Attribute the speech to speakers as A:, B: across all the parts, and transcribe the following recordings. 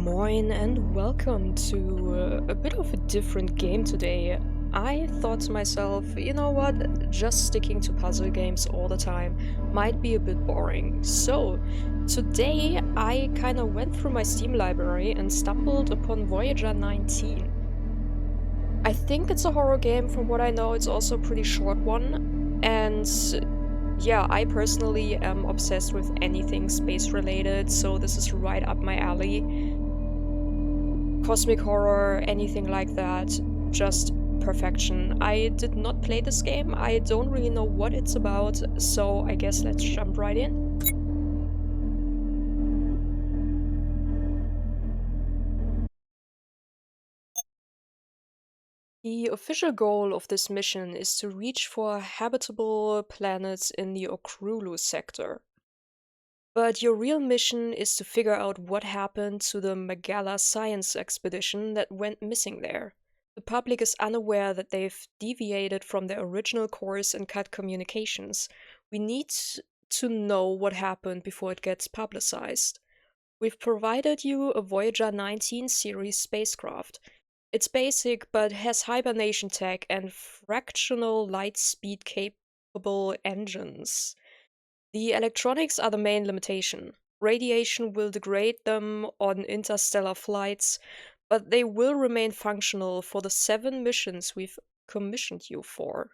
A: Moin and welcome to a bit of a different game today. I thought to myself, you know what, just sticking to puzzle games all the time might be a bit boring. So, today I kinda went through my Steam library and stumbled upon Voyager-19. I think it's a horror game. From what I know, it's also a pretty short one, and yeah, I personally am obsessed with anything space related, so this is right up my alley. Cosmic horror, anything like that, just perfection. I did not play this game, I don't really know what it's about, so I guess let's jump right in. The official goal of this mission is to reach for habitable planets in the Okrulu sector. But your real mission is to figure out what happened to the Magella science expedition that went missing there. The public is unaware that they've deviated from their original course and cut communications. We need to know what happened before it gets publicized. We've provided you a Voyager-19 series spacecraft. It's basic, but has hibernation tech and fractional light speed capable engines. The electronics are the main limitation. Radiation will degrade them on interstellar flights, but they will remain functional for the 7 missions we've commissioned you for.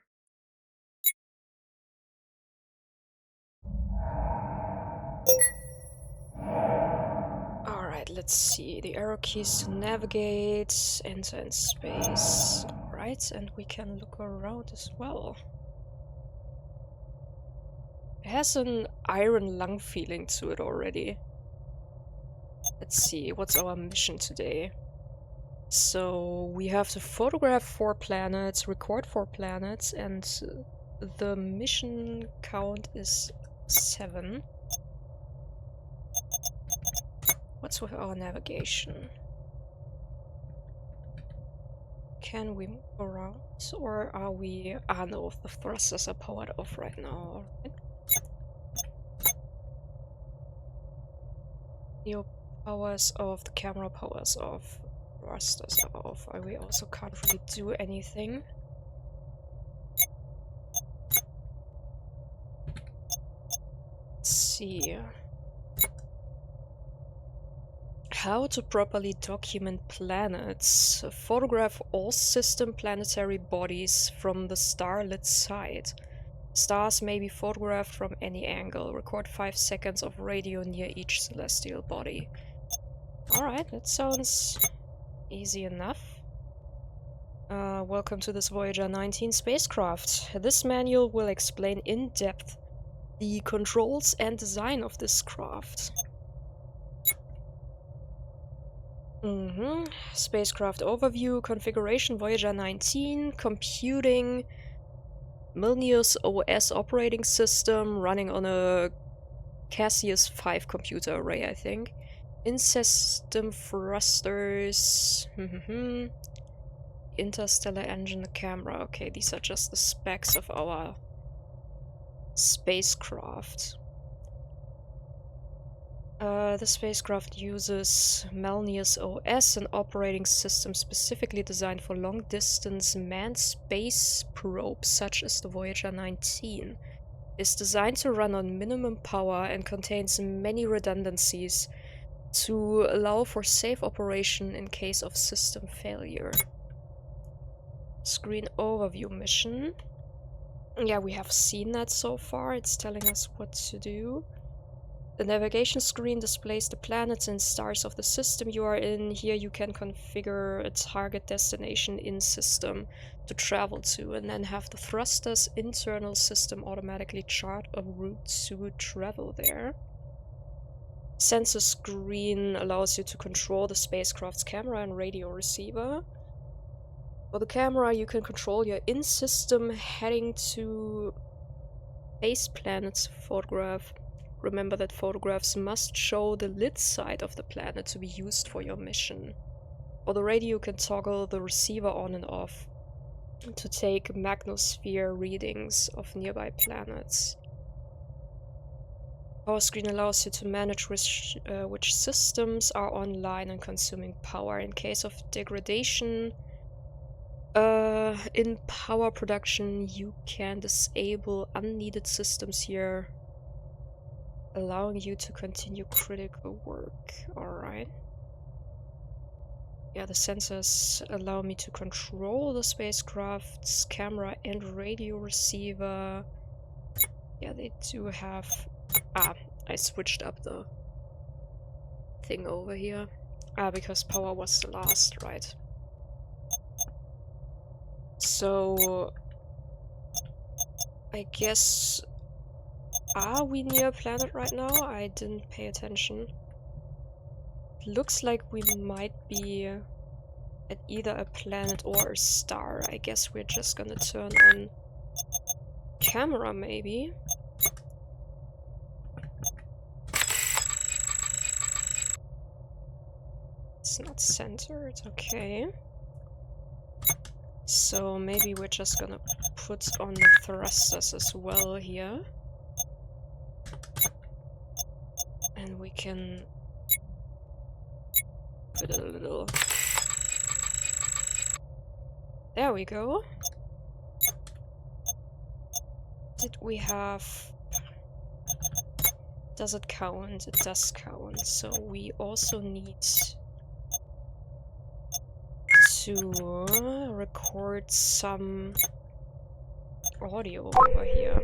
A: Alright, let's see. The arrow keys to navigate, enter in space. Alright, and we can look around as well. It has an iron lung feeling to it already. Let's see, what's our mission today? So we have to photograph 4 planets, record 4 planets, and the mission count is 7. What's with our navigation? Can we move around, or are we... Ah no, the thrusters are powered off right now. The powers off, the camera powers off, thrusters are off. We also can't really do anything. Let's see. How to properly document planets. Photograph all system planetary bodies from the starlit side. Stars may be photographed from any angle. Record 5 seconds of radio near each celestial body. Alright, that sounds easy enough. Welcome to this Voyager-19 spacecraft. This manual will explain in depth the controls and design of this craft. Spacecraft overview, configuration, Voyager-19, computing, Milnius OS operating system, running on a Cassius 5 computer array, I think. In-system thrusters, interstellar engine, camera. Okay, these are just the specs of our spacecraft. The spacecraft uses Milnius OS, an operating system specifically designed for long-distance manned space probes such as the Voyager-19. It's designed to run on minimum power and contains many redundancies to allow for safe operation in case of system failure. Screen overview mission. Yeah, we have seen that so far. It's telling us what to do. The navigation screen displays the planets and stars of the system you are in. Here you can configure a target destination in system to travel to, and then have the thruster's internal system automatically chart a route to travel there. Sensor screen allows you to control the spacecraft's camera and radio receiver. For the camera, you can control your in-system heading to base planets photograph. Remember that photographs must show the lit side of the planet to be used for your mission. For the radio, you can toggle the receiver on and off to take magnosphere readings of nearby planets. Power screen allows you to manage which systems are online and consuming power. In case of degradation in power production, you can disable unneeded systems here, allowing you to continue critical work. Alright. Yeah, the sensors allow me to control the spacecraft's camera and radio receiver. Yeah, they do have... Ah, I switched up the thing over here. Ah, because power was the last, right? So... I guess... Are we near a planet right now? I didn't pay attention. Looks like we might be at either a planet or a star. I guess we're just gonna turn on camera, maybe. It's not centered, okay. So maybe we're just gonna put on the thrusters as well here. And we can put a little... There we go. Did we have... Does it count? It does count. So we also need to record some audio over here.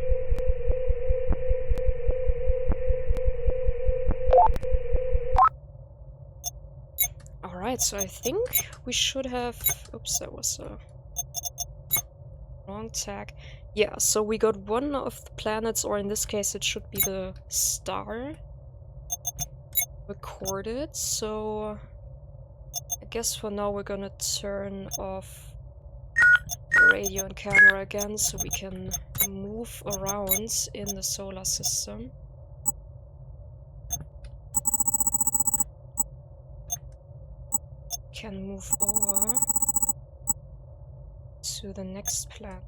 A: Alright, so I think we should have... Oops, that was a wrong tag. Yeah, so we got one of the planets, or in this case it should be the star, recorded. So I guess for now we're gonna turn off the radio and camera again so we can move around in the solar system. Can move over to the next planet.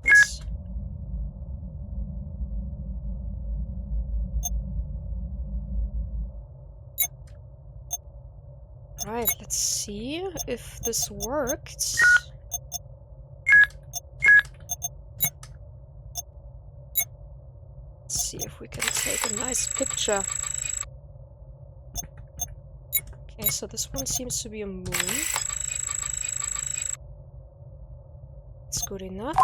A: Right, let's see if this worked. Let's see if we can take a nice picture. Okay, so this one seems to be a moon. It's good enough.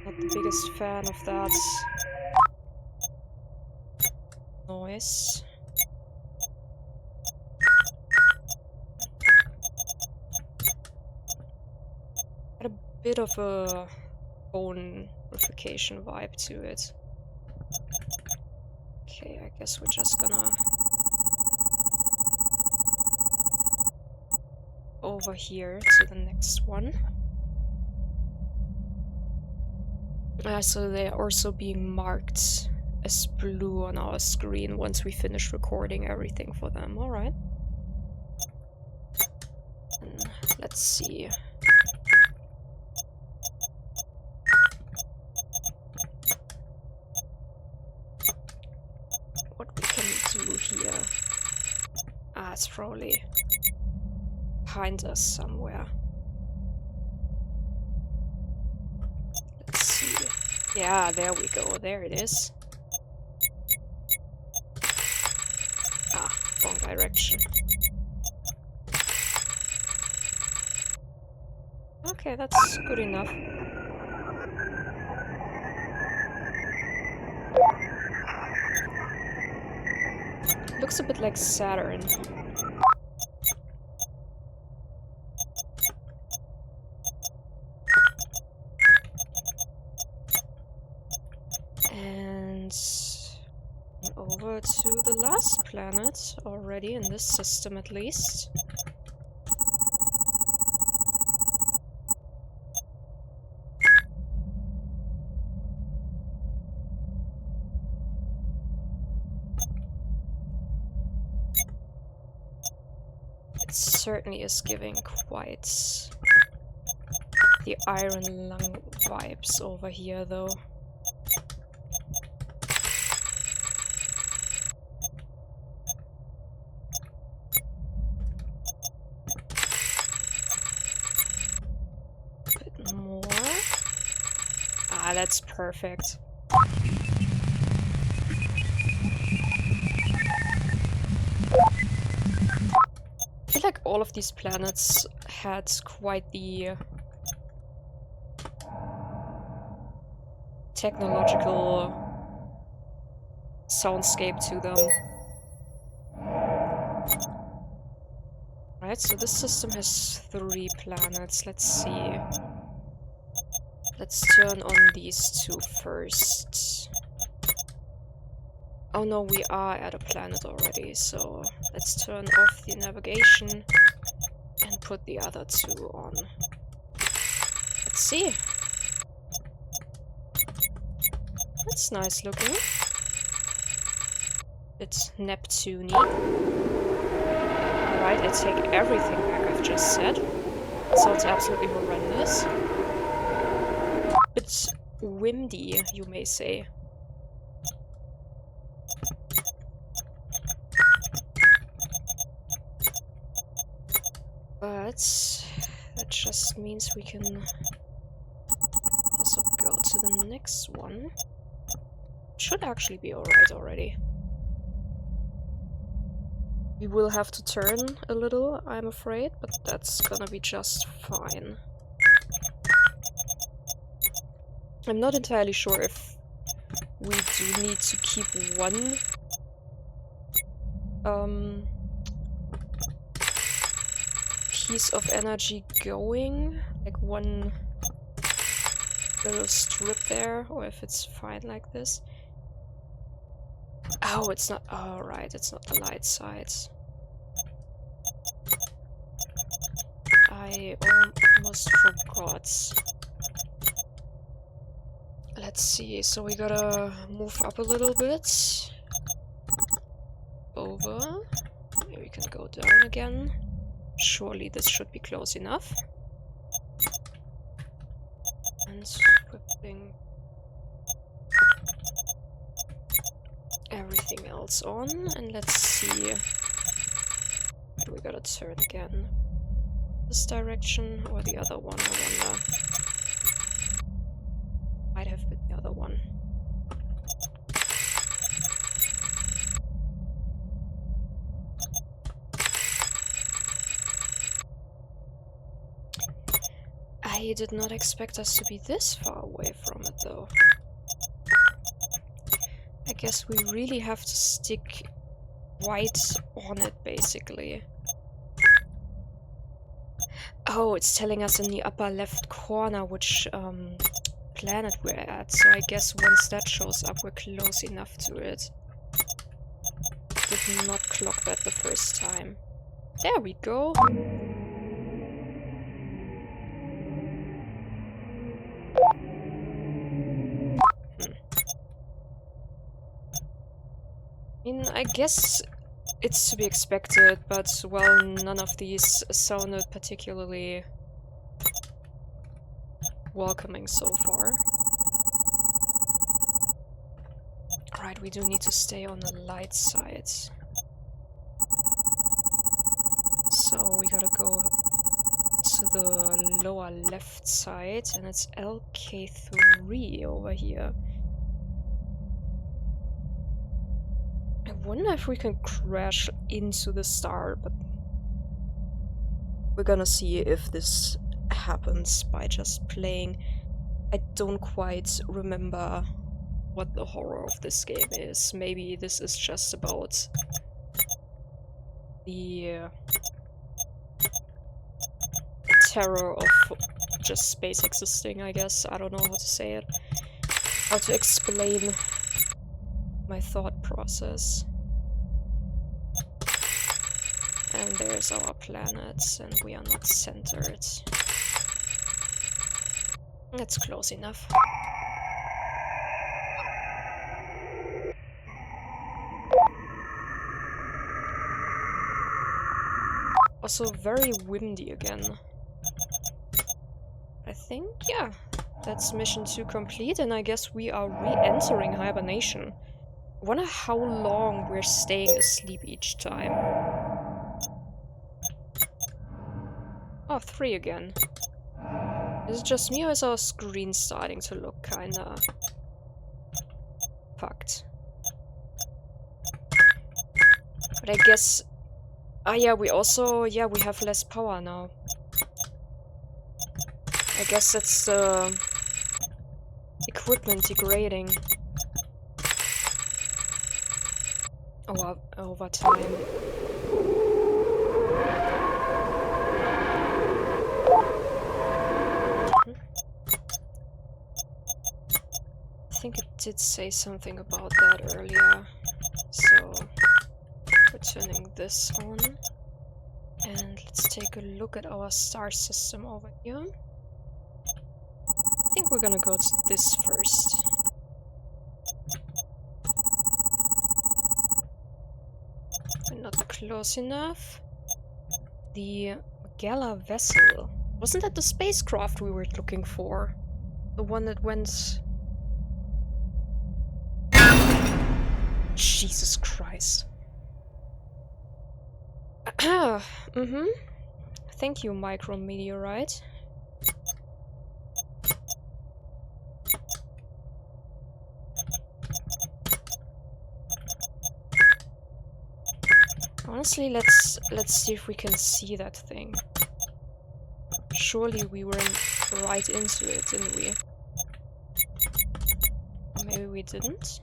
A: Not the biggest fan of that noise. Had a bit of a bone replication vibe to it. Okay, I guess we're just gonna over here to the next one. So they are also being marked as blue on our screen once we finish recording everything for them. Alright. Let's see. What we can do here. Ah, it's probably behind us somewhere. Let's see. Yeah, there we go. There it is. Ah, wrong direction. Okay, that's good enough. Looks a bit like Saturn. And over to the last planet already, in this system at least. It certainly is giving quite the iron lung vibes over here, though. A bit more. Ah, that's perfect. I feel like all of these planets had quite the technological soundscape to them. Right, so this system has 3 planets. Let's see. Let's turn on these 2 first. Oh no, we are at a planet already, so let's turn off the navigation and put the other 2 on. Let's see. That's nice looking. It's Neptune-y. Alright, I take everything back I've just said. It sounds absolutely horrendous. It's windy, you may say. But that just means we can also go to the next one. Should actually be alright already. We will have to turn a little, I'm afraid, but that's gonna be just fine. I'm not entirely sure if we do need to keep one piece of energy going, like one little strip there, or if it's fine like this. Oh, it's not. Oh, right, it's not the light side. I almost forgot. Let's see, so we gotta move up a little bit. Over. Maybe we can go down again. Surely this should be close enough. And equipping everything else on, and let's see. We gotta turn again. This direction or the other one, I wonder. Might have been the other one. I did not expect us to be this far away from it, though. I guess we really have to stick right on it, basically. Oh, it's telling us in the upper left corner which planet we're at, so I guess once that shows up, we're close enough to it. Did not clock that the first time. There we go! I mean, I guess it's to be expected, but, well, none of these sounded particularly welcoming so far. Alright, we do need to stay on the light side. So we gotta go to the lower left side, and it's LK3 over here. I wonder if we can crash into the star, but we're gonna see if this happens by just playing. I don't quite remember what the horror of this game is. Maybe this is just about the terror of just space existing, I guess. I don't know how to say it. How to explain my thought process. And there's our planet, and we are not centered. That's close enough. Also very windy again. I think, yeah, that's mission 2 complete, and I guess we are re-entering hibernation. I wonder how long we're staying asleep each time. Oh, 3 again. Is it just me, or is our screen starting to look kinda fucked? But I guess... Ah, yeah, we also... Yeah, we have less power now. I guess that's equipment degrading. Over time. I think it did say something about that earlier. So, we're turning this on. And let's take a look at our star system over here. I think we're gonna go to this first. We're not close enough. The Gala vessel. Wasn't that the spacecraft we were looking for? The one that went... Jesus Christ. Mm-hmm. Thank you, micrometeorite. Honestly, let's see if we can see that thing. Surely we went right into it, didn't we? Or maybe we didn't?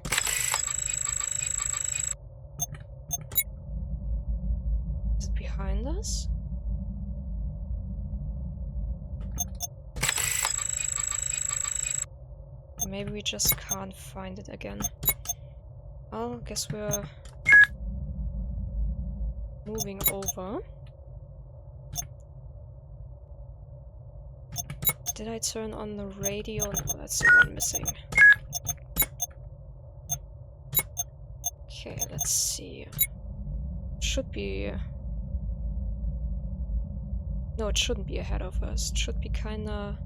A: Is it behind us? Maybe we just can't find it again. Well, I guess we're moving over. Did I turn on the radio? No, that's the one missing. Okay, let's see. Should be... No, it shouldn't be ahead of us. It should be kinda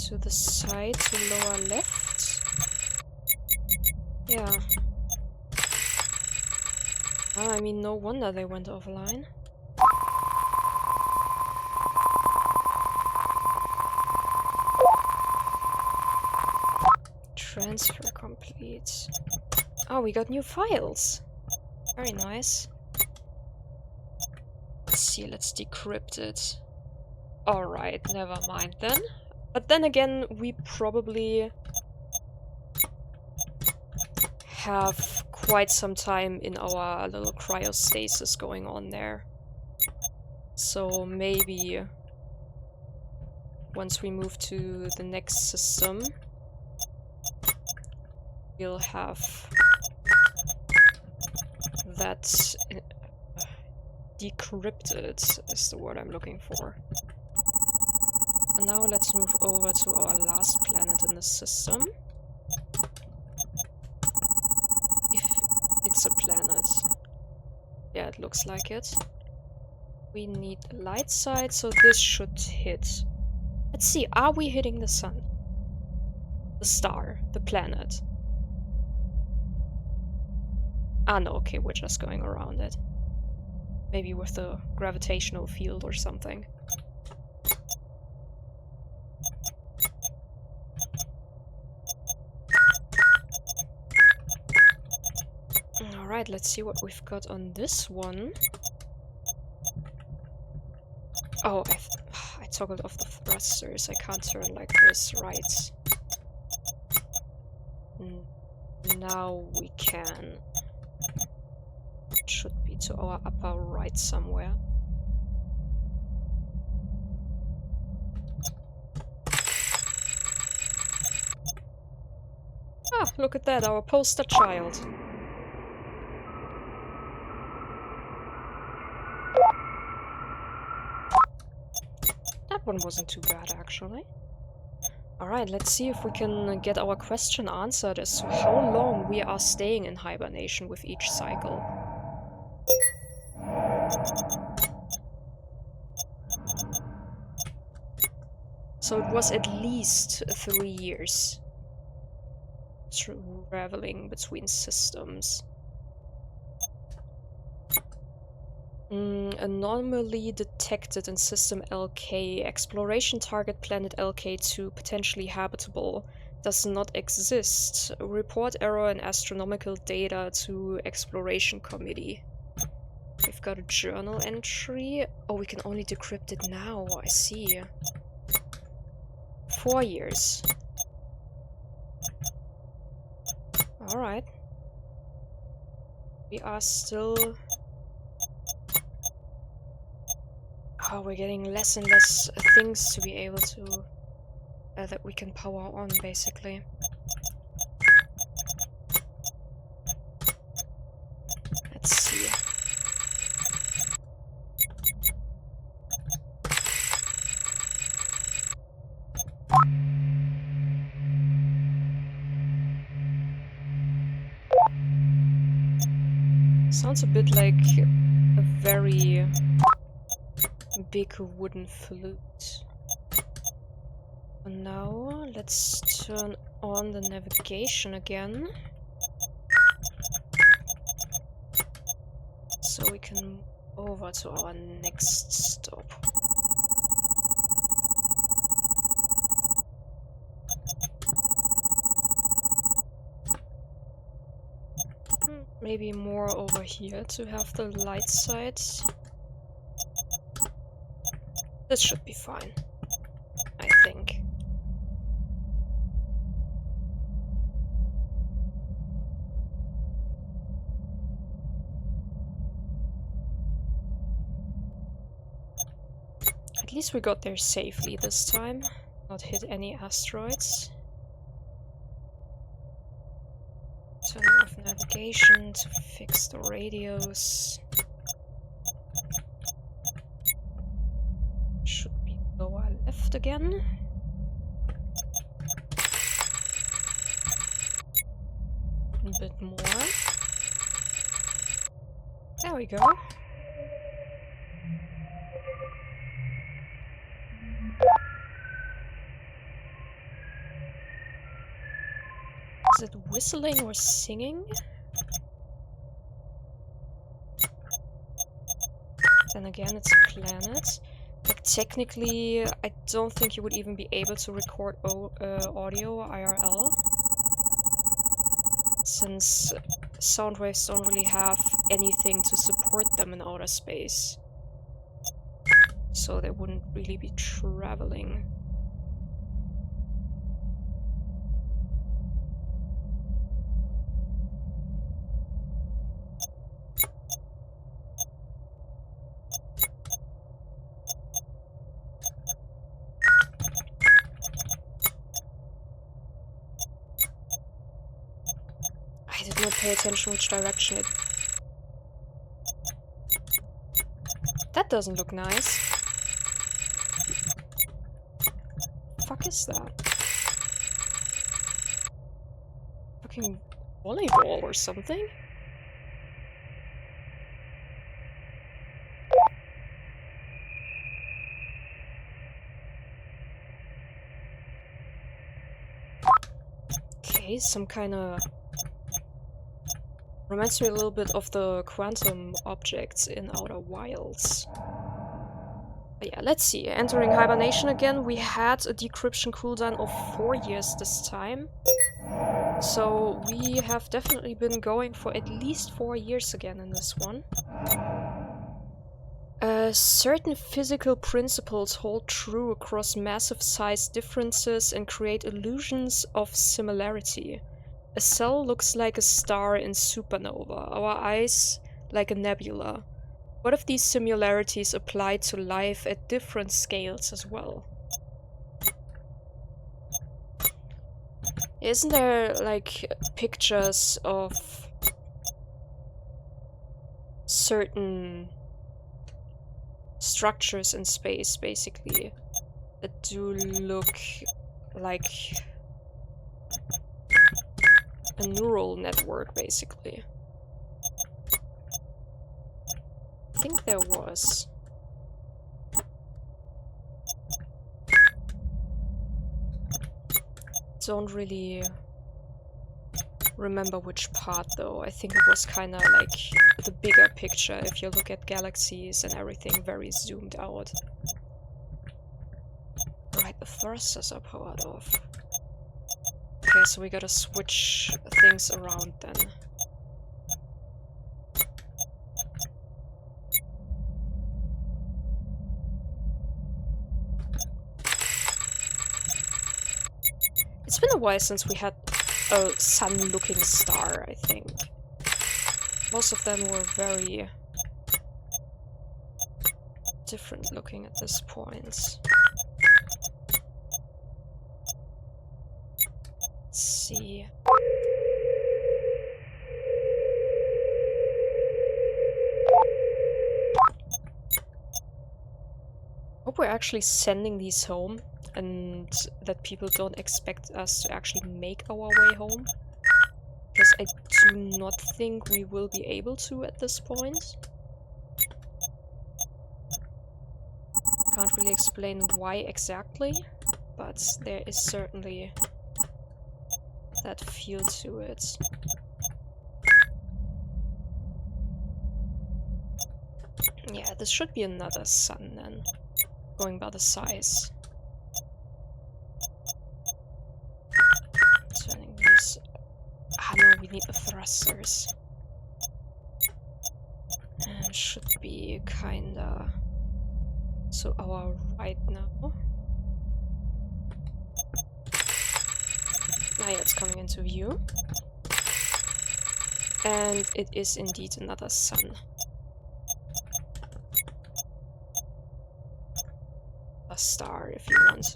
A: to the side, to lower left. Yeah. Well, I mean, no wonder they went offline. Transfer complete. Oh, we got new files. Very nice. Let's see, let's decrypt it. Alright, never mind then. But then again, we probably have quite some time in our little cryostasis going on there. So maybe once we move to the next system, we'll have that decrypted is the word I'm looking for. And now let's move over to our last planet in the system. If it's a planet. Yeah, it looks like it. We need the light side, so this should hit. Let's see, are we hitting the sun? The star, the planet. Ah no, okay, we're just going around it. Maybe with the gravitational field or something. Alright, let's see what we've got on this one. Oh, I toggled off the thrusters. I can't turn like this, right? Now we can. It should be to our upper right somewhere. Ah, look at that, our poster child. That one wasn't too bad, actually. Alright, let's see if we can get our question answered as to how long we are staying in hibernation with each cycle. So it was at least 3 years traveling between systems. Anomaly detected in system LK. Exploration target planet LK2 potentially habitable. Does not exist. Report error in astronomical data to exploration committee. We've got a journal entry. Oh, we can only decrypt it now. I see. 4 years. Alright. We are still... Oh, we're getting less and less things to be able to... that we can power on, basically. Let's see. Sounds a bit like a very big wooden flute. For now, let's turn on the navigation again. So we can move over to our next stop. Maybe more over here to have the light side. This should be fine, I think. At least we got there safely this time. Not hit any asteroids. Turn off navigation to fix the radios. Should be lower left again. A bit more. There we go. Is it whistling or singing? Then again, it's a planet. Like, technically, I don't think you would even be able to record audio IRL, since sound waves don't really have anything to support them in outer space. So they wouldn't really be traveling. I did not pay attention which direction it... That doesn't look nice. Fuck is that? Fucking volleyball or something? Okay, some kind of... Reminds me a little bit of the quantum objects in Outer Wilds. But yeah, let's see. Entering hibernation again. We had a decryption cooldown of 4 years this time. So we have definitely been going for at least 4 years again in this one. Certain physical principles hold true across massive size differences and create illusions of similarity. A cell looks like a star in supernova, our eyes like a nebula. What if these similarities apply to life at different scales as well? Isn't there, like, pictures of certain structures in space, basically, that do look like a neural network, basically? I think there was. Don't really remember which part though. I think it was kind of like the bigger picture if you look at galaxies and everything very zoomed out. Right, the thrusters are powered off. Okay, so we gotta switch things around then. It's been a while since we had a sun-looking star, I think. Most of them were very different looking at this point. Let's see. Hope we're actually sending these home and that people don't expect us to actually make our way home. Because I do not think we will be able to at this point. Can't really explain why exactly, but there is certainly that feel to it. Yeah, this should be another sun then, going by the size. Turning these... Ah no, we need the thrusters. And should be kinda to our right now. Ah yeah, it's coming into view. And it is indeed another sun. A star, if you want.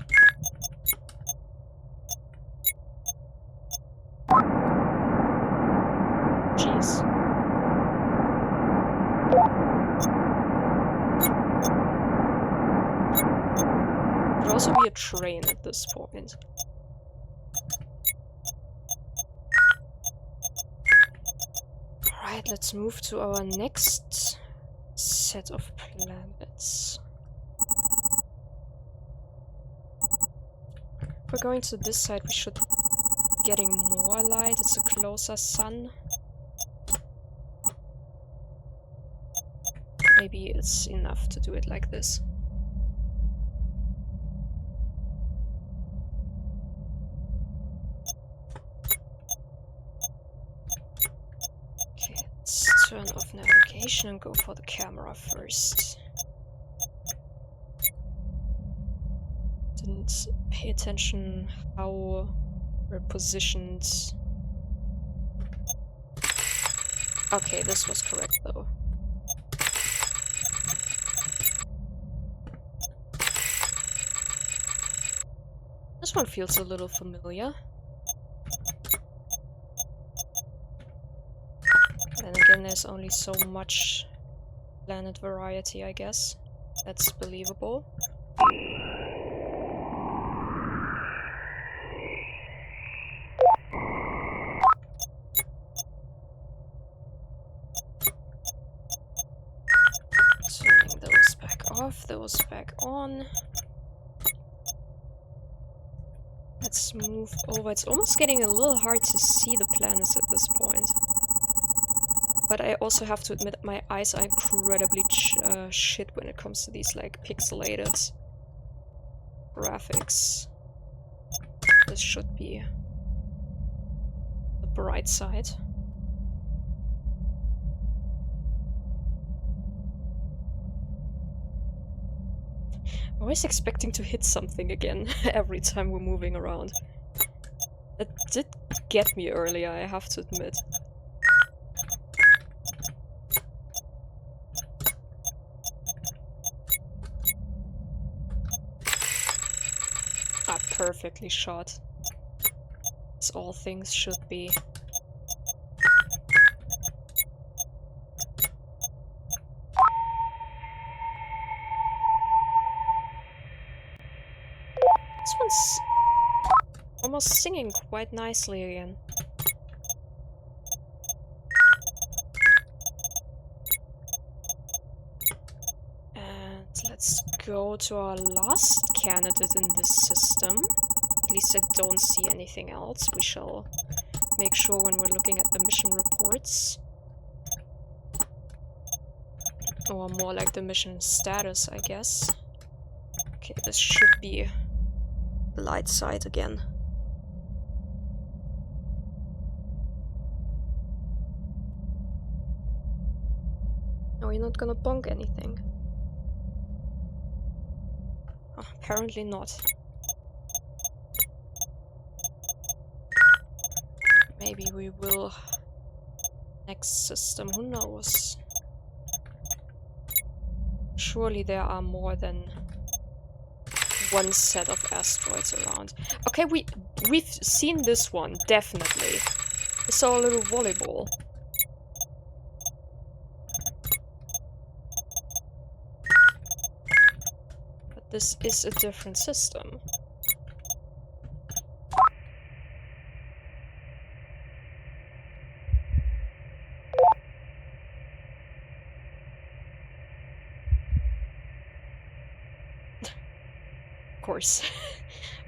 A: Jeez. Could also be a train at this point. Alright, let's move to our next set of planets. If we're going to this side, we should be getting more light. It's a closer sun. Maybe it's enough to do it like this. Okay, let's turn off navigation and go for the camera first. Didn't pay attention how we're positioned. Okay, this was correct though. This one feels a little familiar. Then again, there's only so much planet variety, I guess. That's believable. Turning those back off, those back on. Let's move over. It's almost getting a little hard to see the planets at this point. But I also have to admit my eyes are incredibly shit when it comes to these like pixelated graphics. This should be the bright side. I'm always expecting to hit something again every time we're moving around. It did get me earlier, I have to admit. Ah, perfectly shot. As all things should be. This one's almost singing quite nicely again. And let's go to our last candidate in this system. At least I don't see anything else. We shall make sure when we're looking at the mission reports. Or more like the mission status, I guess. Okay, this should be the light side again. No, you're not gonna bonk anything. Oh, apparently not. Maybe we will... Next system, who knows? Surely there are more than one set of asteroids around. Okay, we've seen this one, definitely. We saw a little volleyball. But this is a different system. Of course.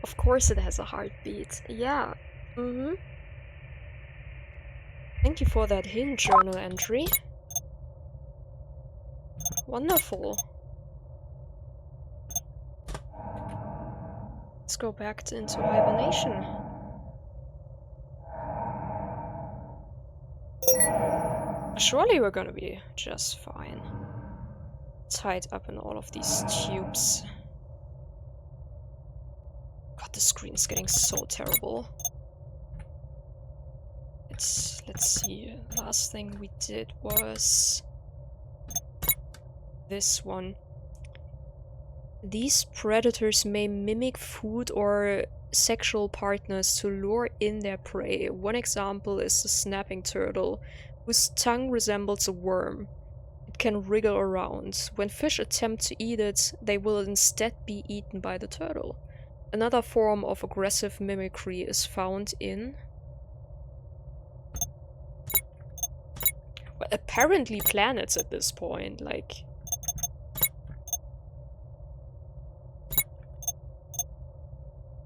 A: Of course it has a heartbeat. Yeah. Mm-hmm. Thank you for that hint, journal entry. Wonderful. Let's go back into hibernation. Surely we're gonna be just fine. Tied up in all of these tubes. God, the screen's getting so terrible. Let's see. Last thing we did was this one. These predators may mimic food or sexual partners to lure in their prey. One example is the snapping turtle, whose tongue resembles a worm. It can wriggle around. When fish attempt to eat it, they will instead be eaten by the turtle. Another form of aggressive mimicry is found in... well, apparently planets at this point, like...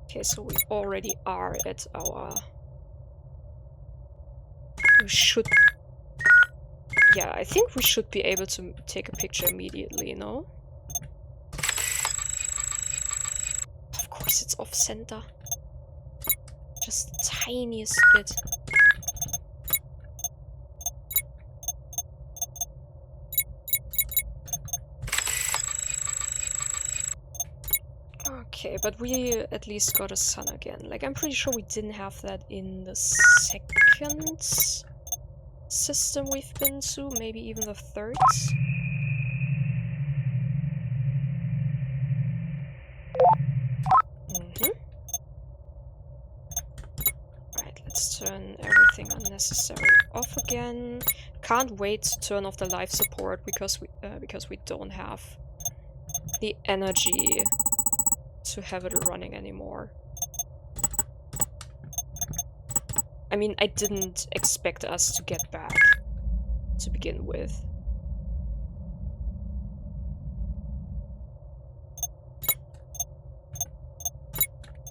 A: Okay, so we already are at our... We should... Yeah, I think we should be able to take a picture immediately, no? Of course it's off-center. Just the tiniest bit. Okay, but we at least got a sun again. Like, I'm pretty sure we didn't have that in the second system we've been to, maybe even the third. Right, let's turn everything unnecessary off again. Can't wait to turn off the life support because we don't have the energy to have it running anymore. I mean, I didn't expect us to get back to begin with.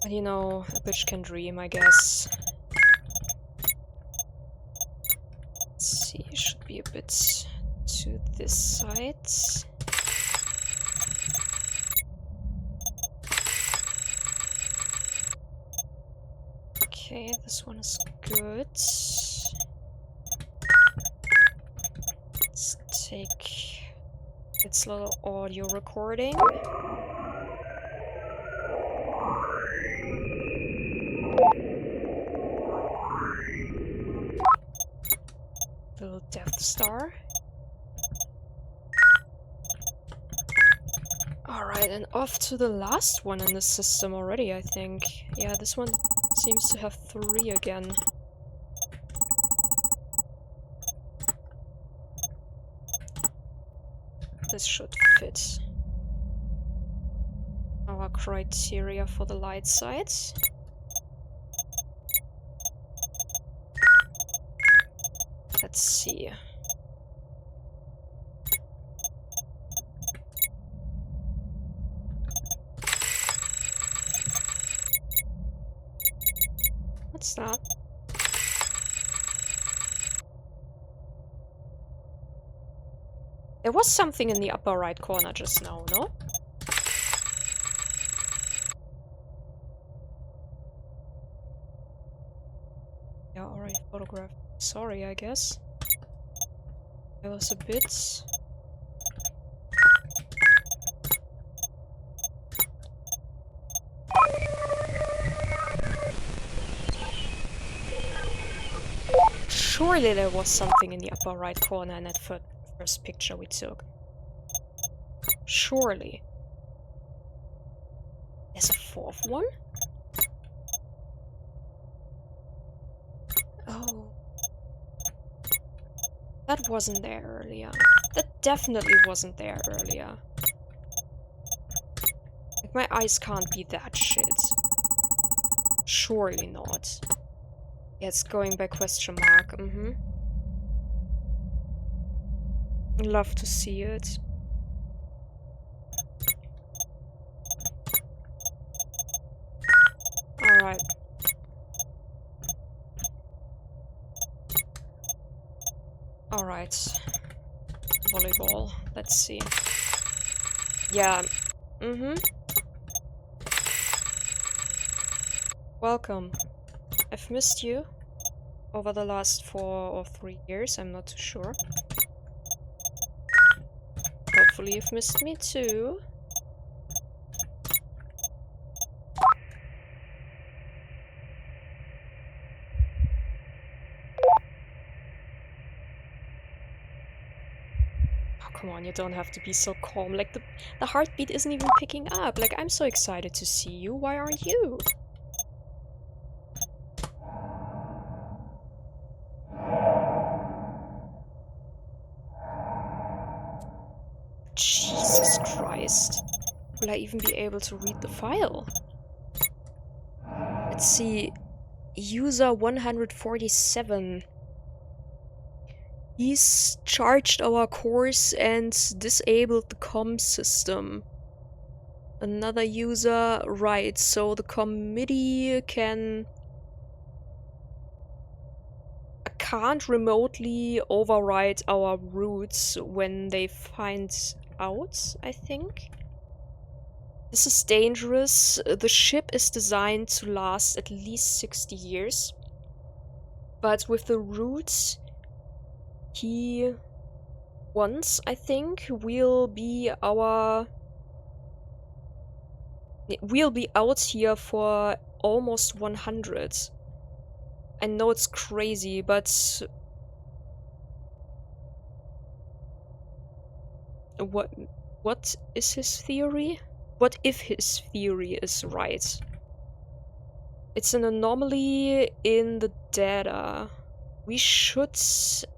A: But you know, a bitch can dream, I guess. Let's see, it should be a bit to this side. Okay, this one is good. Let's take its little audio recording. Little Death Star. Alright, and off to the last one in the system already, I think. Yeah, this one seems to have 3 again. This should fit our criteria for the light side. Let's see. What's that? There was something in the upper right corner just now, no? Yeah, already photographed. Sorry, I guess. I was a bit... Surely there was something in the upper right corner in that first picture we took. Surely. There's a fourth one? Oh. That wasn't there earlier. That definitely wasn't there earlier. Like, my eyes can't be that shit. Surely not. Yeah, it's going by question mark. I'd love to see it. Alright. Alright. Volleyball. Let's see. Yeah. Welcome. I've missed you over the last 4 or 3 years, I'm not too sure. Hopefully you've missed me too. Oh, come on, you don't have to be so calm. Like, the heartbeat isn't even picking up. Like, I'm so excited to see you. Why aren't you? Jesus Christ. Will I even be able to read the file? Let's see. User 147. He's charged our course and disabled the comm system. Another user, right, so the committee can't remotely override our routes when they find out, I think. This is dangerous. The ship is designed to last at least 60 years. But with the routes he wants, I think, we'll be out here for almost 100. I know it's crazy, but what is his theory? What if his theory is right? It's an anomaly in the data. We should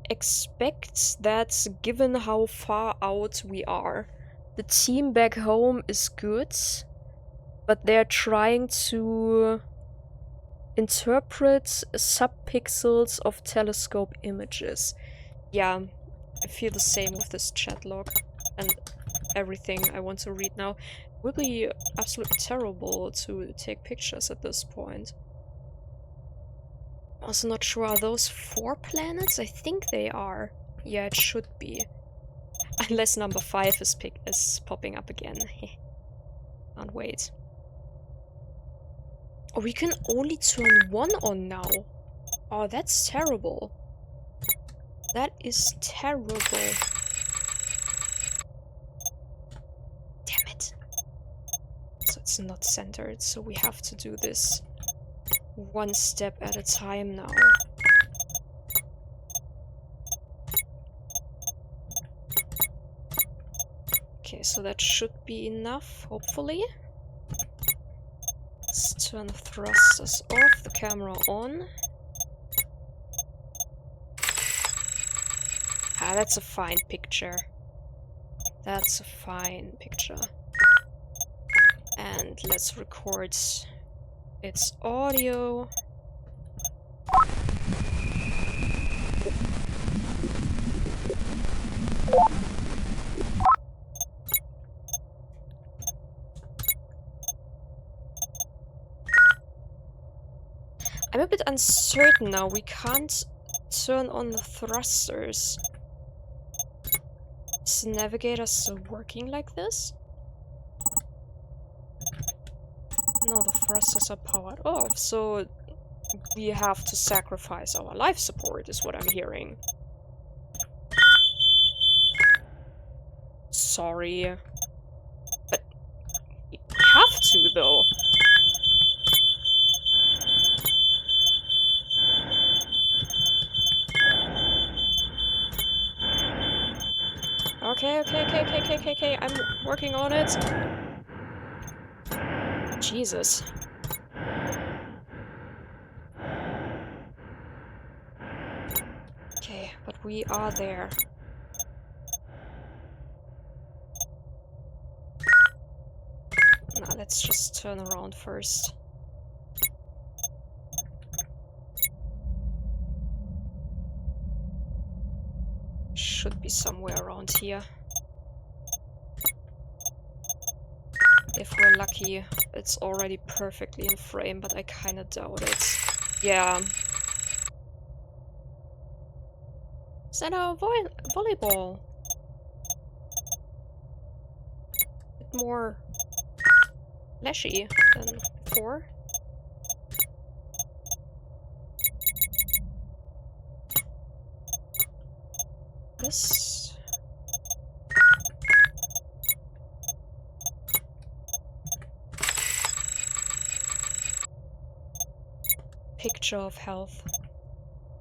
A: expect that given how far out we are. The team back home is good, but they're trying to interpret subpixels of telescope images. Yeah, I feel the same with this chat log and everything I want to read now. It would be absolutely terrible to take pictures at this point. Also not sure, are those 4 planets? I think they are. Yeah, it should be. Unless number 5 is popping up again. Can't wait. Oh, we can only turn 1 on now. Oh, that's terrible. That is terrible. Damn it. So it's not centered, so we have to do this one step at a time now. Okay, so that should be enough, hopefully. Let's turn the thrusters off, the camera on. Ah, that's a fine picture. That's a fine picture. And let's record its audio. I'm a bit uncertain now. We can't turn on the thrusters. Is the navigator still working like this? No, the thrusters are powered off, so we have to sacrifice our life support, is what I'm hearing. Sorry. But we have to, though. Okay. I'm working on it. Jesus. Okay, but we are there. Now let's just turn around first. Should be somewhere around here. If we're lucky, it's already perfectly in frame, but I kinda doubt it. Yeah. Is that a volleyball? A bit more flashy than before. This... picture of health.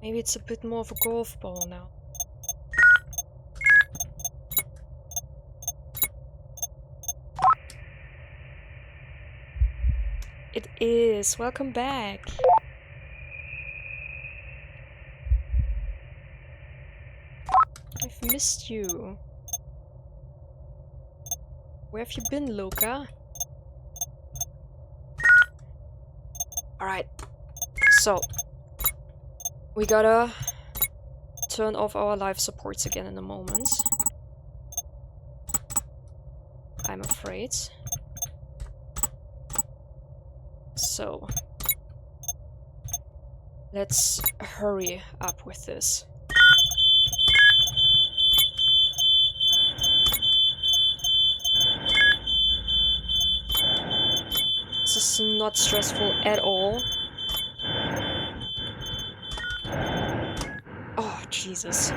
A: Maybe it's a bit more of a golf ball now. It is. Welcome back. I've missed you. Where have you been, Luca? Alright. So, we gotta turn off our life supports again in a moment. I'm afraid. So, let's hurry up with this. This is not stressful at all. Oh, Jesus.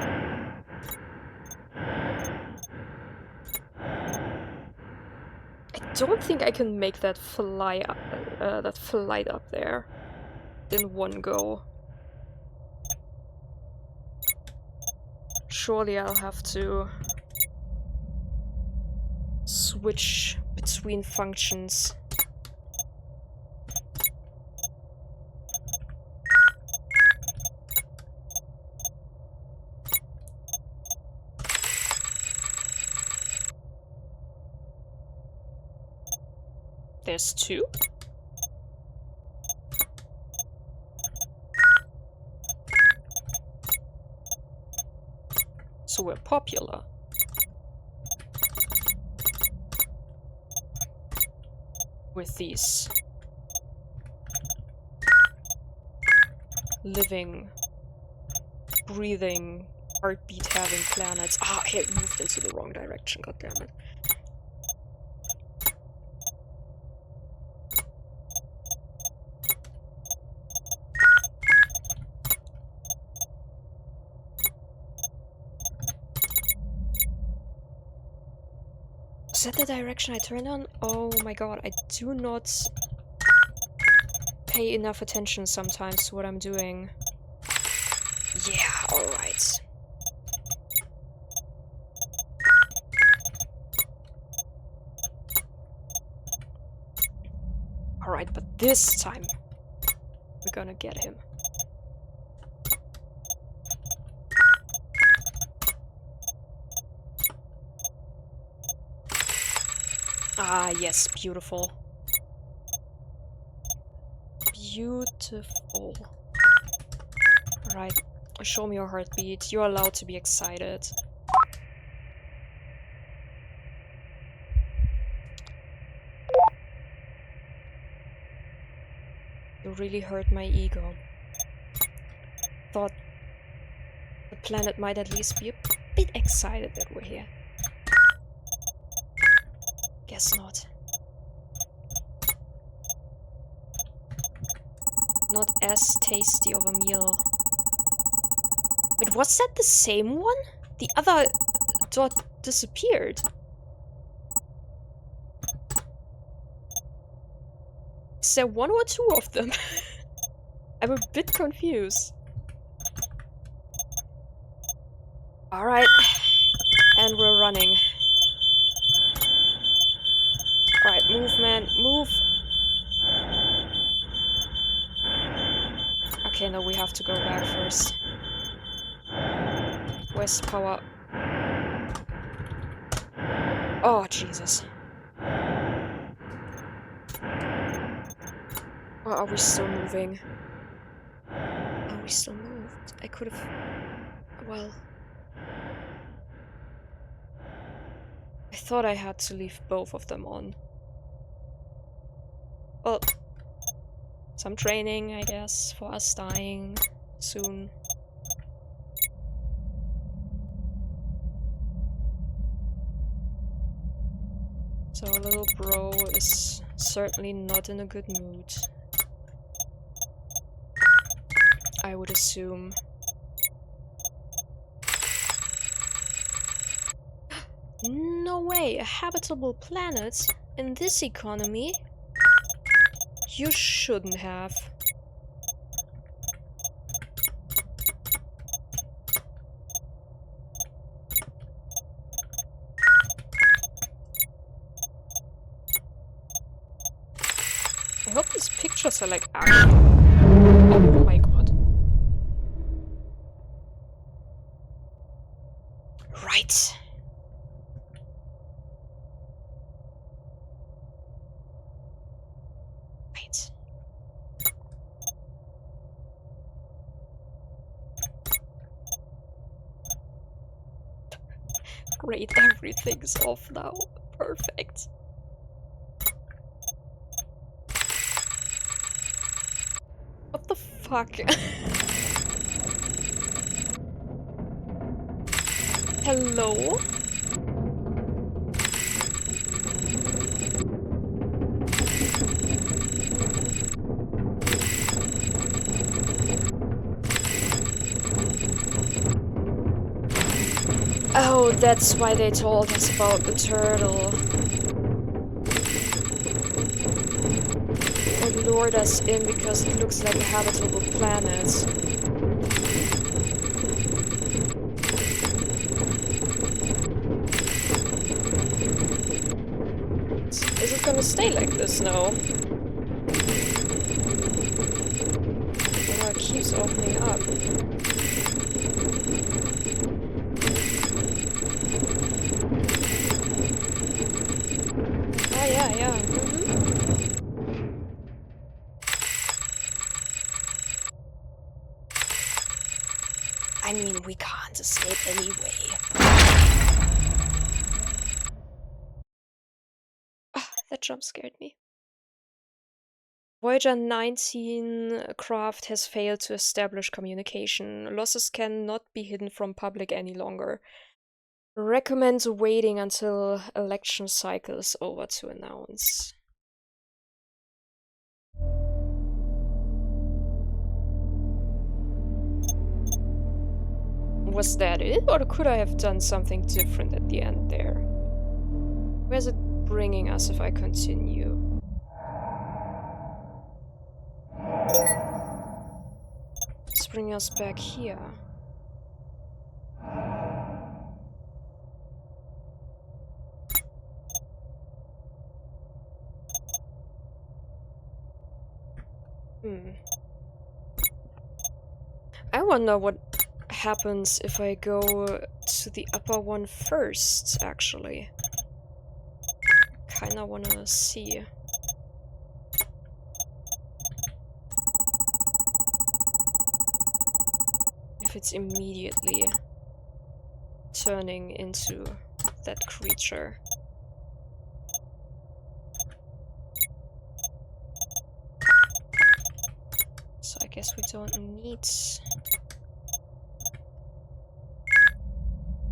A: I don't think I can make that flight up there in one go. Surely I'll have to switch between functions. There's two? So we're popular. With these living, breathing, heartbeat-having planets. Ah, I had moved into the wrong direction, goddammit. Is that the direction I turned on? Oh my god, I do not pay enough attention sometimes to what I'm doing. Yeah, alright. Alright, but this time we're gonna get him. Ah, yes, beautiful. Beautiful. Alright, show me your heartbeat. You're allowed to be excited. You really hurt my ego. thought the planet might at least be a bit excited that we're here. Guess not. Not as tasty of a meal. But was that the same one? The other dot disappeared. Is there one or two of them? I'm a bit confused. Alright. And we're running. Alright, move, man. Move. Okay, no, we have to go back first. Where's power? Oh, Jesus. Or are we still moving? Are we still moved? I could have... Well... I thought I had to leave both of them on. Well... Some training, I guess, for us dying soon. So our little bro is certainly not in a good mood. I would assume. No way, a habitable planet in this economy? You shouldn't have. I hope these pictures are like actual. Oh my god. Right. Right. Great, everything's off now. Perfect. What the fuck? Hello? Oh, that's why they told us about the turtle. They lured us in because it looks like a habitable planet. Is it gonna stay like this now? Well, it keeps opening up. Oh yeah. I mean, we can't escape anyway. Ah, that jump scared me. Voyager-19 craft has failed to establish communication. Losses cannot be hidden from public any longer. Recommend waiting until election cycle is over to announce. Was that it? Or could I have done something different at the end there? Where's it bringing us if I continue? Let's bring us back here. I wonder what happens if I go to the upper one first, actually. Kinda wanna see. If it's immediately turning into that creature. So I guess we don't need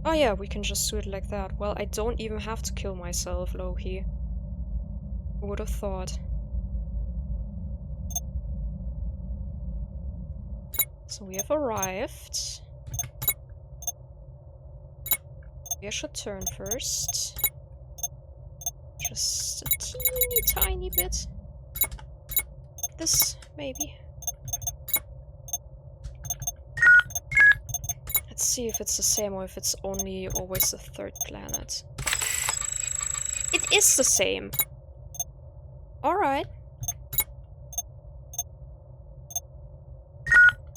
A: Oh yeah, we can just do it like that. Well, I don't even have to kill myself, Loki. Who would have thought? So we have arrived. We should turn first. Just a teeny tiny bit. This, maybe. Let's see if it's the same or if it's only always the third planet. It is the same! Alright.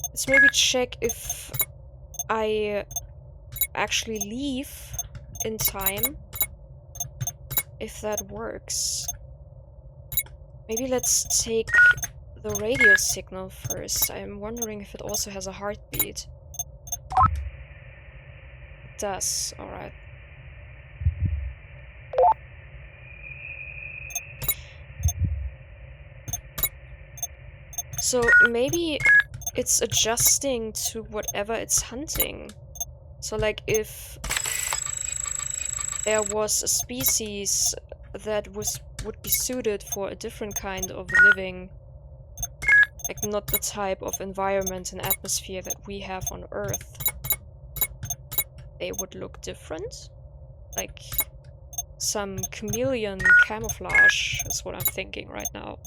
A: Let's maybe check if I actually leave in time. If that works. Maybe let's take the radio signal first. I'm wondering if it also has a heartbeat. It does, alright. So maybe it's adjusting to whatever it's hunting. So like if there was a species that would be suited for a different kind of living, like not the type of environment and atmosphere that we have on Earth, they would look different. Like some chameleon camouflage is what I'm thinking right now.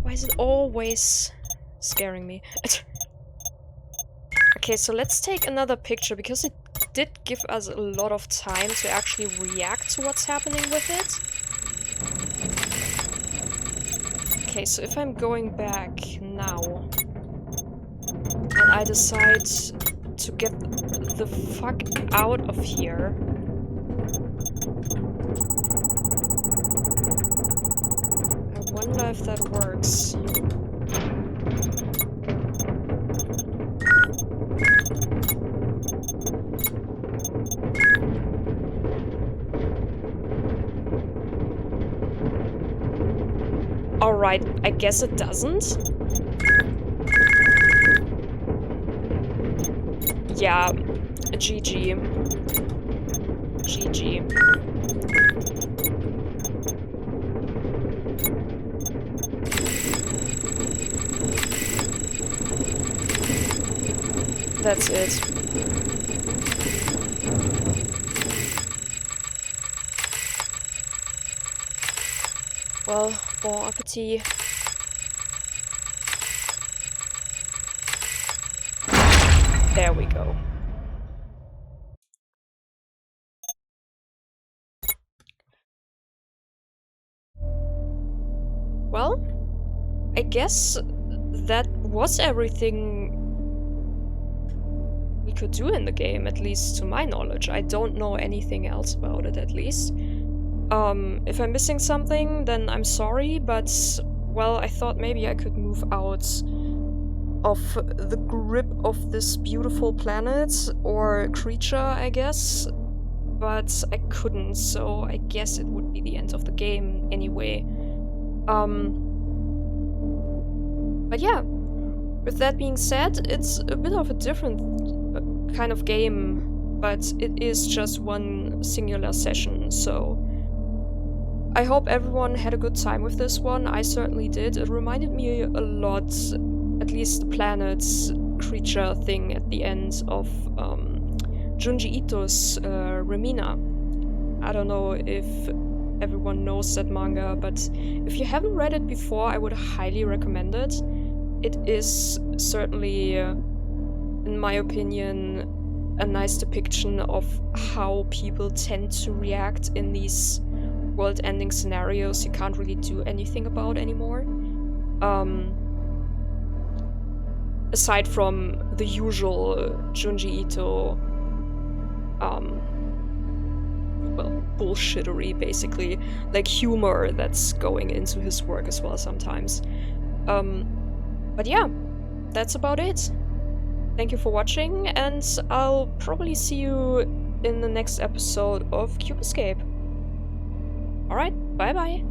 A: Why is it always scaring me? Okay, so let's take another picture because it did give us a lot of time to actually react to what's happening with it. Okay, so if I'm going back now and I decide to get the fuck out of here, I wonder if that works. Alright, I guess it doesn't. Yeah, GG. GG. That's it. Well, bon appetit. There we go. Well, I guess that was everything we could do in the game, at least to my knowledge. I don't know anything else about it, at least. If I'm missing something, then I'm sorry, but, well, I thought maybe I could move out of the grip of this beautiful planet, or creature, I guess, but I couldn't, so I guess it would be the end of the game anyway. But yeah, with that being said, it's a bit of a different kind of game, but it is just one singular session, so I hope everyone had a good time with this one. I certainly did. It reminded me a lot, at least the planet's creature thing at the end of Junji Ito's Remina. I don't know if everyone knows that manga, but if you haven't read it before, I would highly recommend it. It is certainly, in my opinion, a nice depiction of how people tend to react in these world-ending scenarios you can't really do anything about anymore. Aside from the usual Junji Ito, well, bullshittery, basically. Like humor that's going into his work as well sometimes. But yeah, that's about it. Thank you for watching, and I'll probably see you in the next episode of Cube Escape. Alright, bye bye!